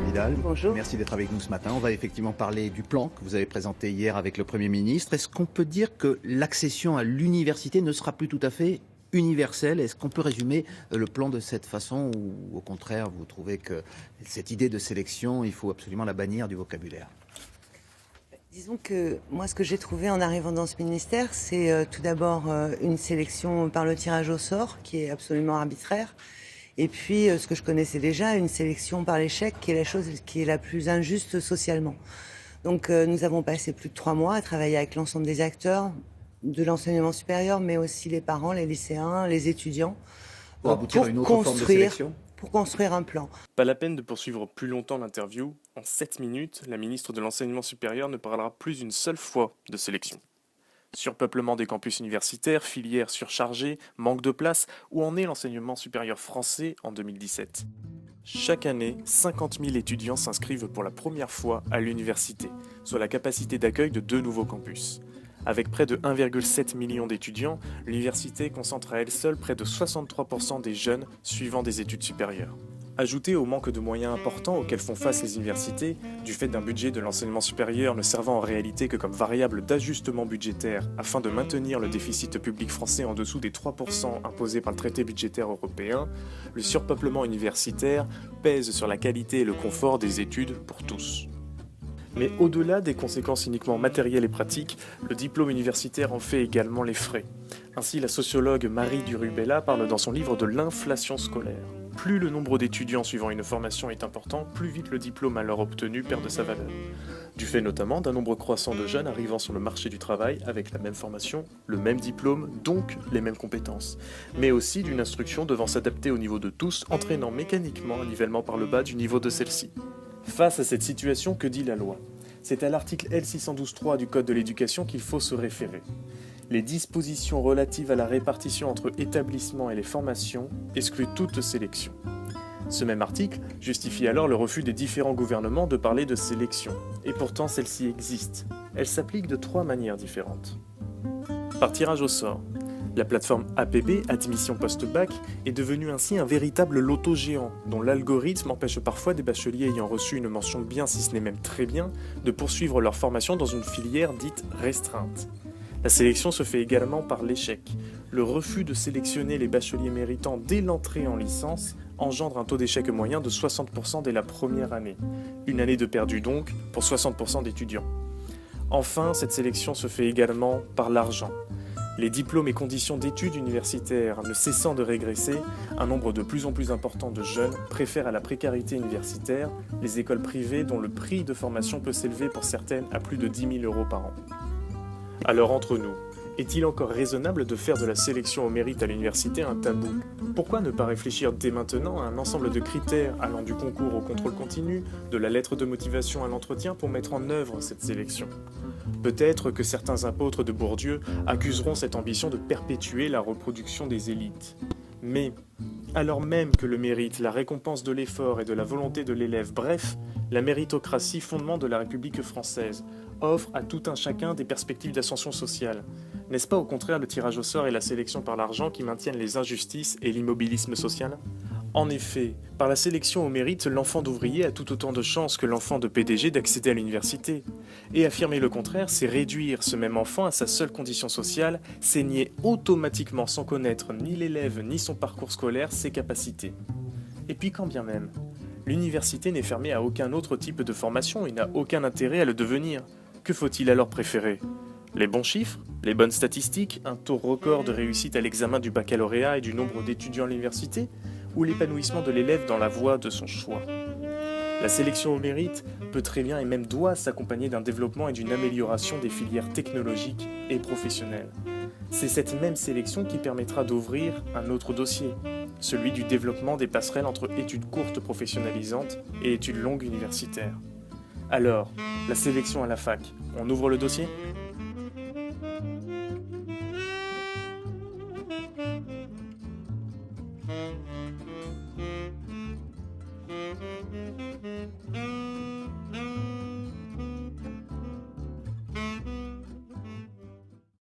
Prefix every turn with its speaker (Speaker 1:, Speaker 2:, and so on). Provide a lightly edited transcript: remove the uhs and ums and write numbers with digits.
Speaker 1: Vidal.
Speaker 2: Bonjour.
Speaker 1: Merci d'être avec nous ce matin. On va effectivement parler du plan que vous avez présenté hier avec le Premier ministre. Est-ce qu'on peut dire que l'accession à l'université ne sera plus tout à fait universelle? Est-ce qu'on peut résumer le plan de cette façon ou au contraire vous trouvez que cette idée de sélection, il faut absolument la bannir du vocabulaire?
Speaker 2: Disons que moi, ce que j'ai trouvé en arrivant dans ce ministère, c'est tout d'abord une sélection par le tirage au sort, qui est absolument arbitraire. Et puis, ce que je connaissais déjà, une sélection par l'échec, qui est la chose qui est la plus injuste socialement. Donc, nous avons passé plus de 3 mois à travailler avec l'ensemble des acteurs de l'enseignement supérieur, mais aussi les parents, les lycéens, les étudiants,
Speaker 1: Pour aboutir à une autre forme de sélection?
Speaker 2: pour construire un plan.
Speaker 3: Pas la peine de poursuivre plus longtemps l'interview. En 7 minutes, la ministre de l'Enseignement supérieur ne parlera plus une seule fois de sélection. Surpeuplement des campus universitaires, filières surchargées, manque de place, où en est l'enseignement supérieur français en 2017 ? Chaque année, 50 000 étudiants s'inscrivent pour la première fois à l'université, soit la capacité d'accueil de 2 nouveaux campus. Avec près de 1,7 million d'étudiants, l'université concentre à elle seule près de 63% des jeunes suivant des études supérieures. Ajouté au manque de moyens importants auxquels font face les universités, du fait d'un budget de l'enseignement supérieur ne servant en réalité que comme variable d'ajustement budgétaire afin de maintenir le déficit public français en dessous des 3% imposés par le traité budgétaire européen, le surpeuplement universitaire pèse sur la qualité et le confort des études pour tous. Mais au-delà des conséquences uniquement matérielles et pratiques, le diplôme universitaire en fait également les frais. Ainsi, la sociologue Marie Durubella parle dans son livre de l'inflation scolaire. Plus le nombre d'étudiants suivant une formation est important, plus vite le diplôme alors obtenu perd de sa valeur. Du fait notamment d'un nombre croissant de jeunes arrivant sur le marché du travail avec la même formation, le même diplôme, donc les mêmes compétences. Mais aussi d'une instruction devant s'adapter au niveau de tous, entraînant mécaniquement un nivellement par le bas du niveau de celle-ci. Face à cette situation, que dit la loi ? C'est à l'article L612.3 du Code de l'éducation qu'il faut se référer. Les dispositions relatives à la répartition entre établissements et les formations excluent toute sélection. Ce même article justifie alors le refus des différents gouvernements de parler de sélection. Et pourtant, celle-ci existe. Elle s'applique de 3 manières différentes. Par tirage au sort. La plateforme APB, Admission Post-Bac, est devenue ainsi un véritable loto géant, dont l'algorithme empêche parfois des bacheliers ayant reçu une mention bien, si ce n'est même très bien, de poursuivre leur formation dans une filière dite restreinte. La sélection se fait également par l'échec. Le refus de sélectionner les bacheliers méritants dès l'entrée en licence engendre un taux d'échec moyen de 60% dès la première année. Une année de perdu donc pour 60% d'étudiants. Enfin, cette sélection se fait également par l'argent. Les diplômes et conditions d'études universitaires ne cessant de régresser, un nombre de plus en plus important de jeunes préfèrent à la précarité universitaire les écoles privées dont le prix de formation peut s'élever pour certaines à plus de 10 000 € par an. Alors entre nous, est-il encore raisonnable de faire de la sélection au mérite à l'université un tabou ? Pourquoi ne pas réfléchir dès maintenant à un ensemble de critères allant du concours au contrôle continu, de la lettre de motivation à l'entretien pour mettre en œuvre cette sélection ? Peut-être que certains apôtres de Bourdieu accuseront cette ambition de perpétuer la reproduction des élites. Mais, alors même que le mérite, la récompense de l'effort et de la volonté de l'élève, bref, la méritocratie, fondement de la République française, offre à tout un chacun des perspectives d'ascension sociale. N'est-ce pas au contraire le tirage au sort et la sélection par l'argent qui maintiennent les injustices et l'immobilisme social ? En effet, par la sélection au mérite, l'enfant d'ouvrier a tout autant de chances que l'enfant de PDG d'accéder à l'université. Et affirmer le contraire, c'est réduire ce même enfant à sa seule condition sociale, c'est nier automatiquement sans connaître ni l'élève ni son parcours scolaire ses capacités. Et puis quand bien même, l'université n'est fermée à aucun autre type de formation et n'a aucun intérêt à le devenir. Que faut-il alors préférer ? Les bons chiffres ? Les bonnes statistiques ? Un taux record de réussite à l'examen du baccalauréat et du nombre d'étudiants à l'université ? Ou l'épanouissement de l'élève dans la voie de son choix ? La sélection au mérite peut très bien et même doit s'accompagner d'un développement et d'une amélioration des filières technologiques et professionnelles. C'est cette même sélection qui permettra d'ouvrir un autre dossier, celui du développement des passerelles entre études courtes professionnalisantes et études longues universitaires. Alors, la sélection à la fac, on ouvre le dossier ?